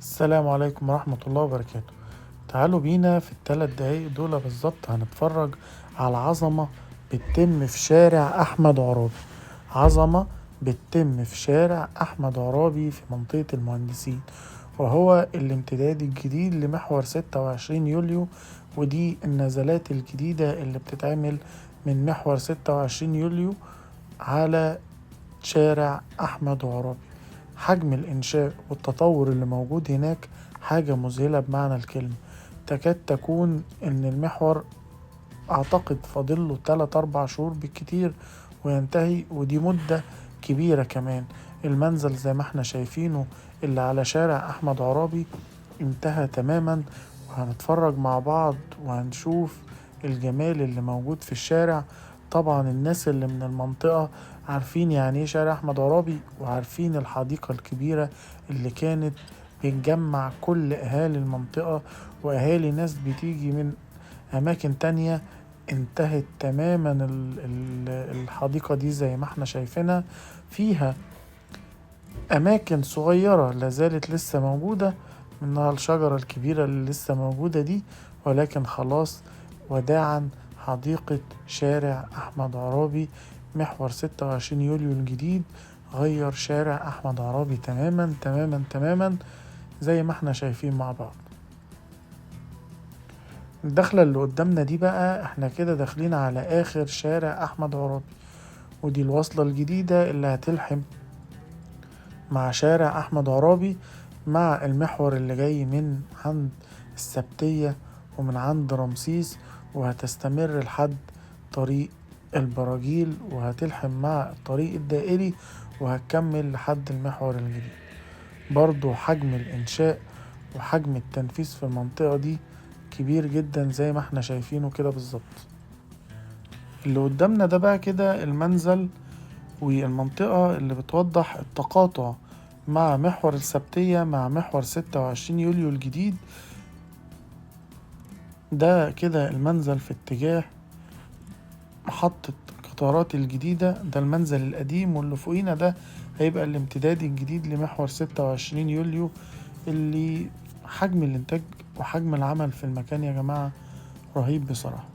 السلام عليكم ورحمة الله وبركاته. تعالوا بينا في ال3 دقايق دول بالظبط هنتفرج على عظمة بتتم في شارع أحمد عرابي. عظمة بتتم في شارع أحمد عرابي في منطقة المهندسين، وهو الامتداد الجديد لمحور 26 يوليو. ودي النزلات الجديدة اللي بتتعمل من محور 26 يوليو على شارع أحمد عرابي. حجم الإنشاء والتطور اللي موجود هناك حاجة مذهلة بمعنى الكلمة. تكاد تكون إن المحور أعتقد فاضله 3 4 شهور بالكتير وينتهي، ودي مدة كبيرة كمان. المنزل زي ما احنا شايفينه اللي على شارع أحمد عرابي انتهى تماما، وهنتفرج مع بعض وهنشوف الجمال اللي موجود في الشارع. طبعا الناس اللي من المنطقة عارفين يعني ايه شارع أحمد عرابي، وعارفين الحديقة الكبيرة اللي كانت بتجمع كل أهالي المنطقة وأهالي ناس بتيجي من أماكن تانية. انتهت تماما الحديقة دي زي ما احنا شايفينها، فيها أماكن صغيرة لازالت لسه موجودة، منها الشجرة الكبيرة اللي لسه موجودة دي، ولكن خلاص وداعا حديقة شارع أحمد عرابي. محور 26 يوليو الجديد غير شارع أحمد عرابي تماما تماما تماما زي ما احنا شايفين مع بعض. الدخلة اللي قدامنا دي بقى احنا كده داخلين على آخر شارع أحمد عرابي، ودي الوصلة الجديدة اللي هتلحم مع شارع أحمد عرابي مع المحور اللي جاي من عند السبتية ومن عند رمسيس، وهتستمر لحد طريق البراجيل وهتلحم مع الطريق الدائري وهتكمل لحد المحور الجديد. برضو حجم الإنشاء وحجم التنفيذ في المنطقة دي كبير جدا زي ما احنا شايفينه كده بالظبط. اللي قدامنا ده بقى كده المنزل والمنطقة اللي بتوضح التقاطع مع محور السبتية مع محور 26 يوليو الجديد. ده كده المنزل في اتجاه محطة قطارات الجديدة، ده المنزل القديم، واللي فوقينا ده هيبقى الامتداد الجديد لمحور 26 يوليو. اللي حجم الانتاج وحجم العمل في المكان يا جماعة رهيب بصراحة.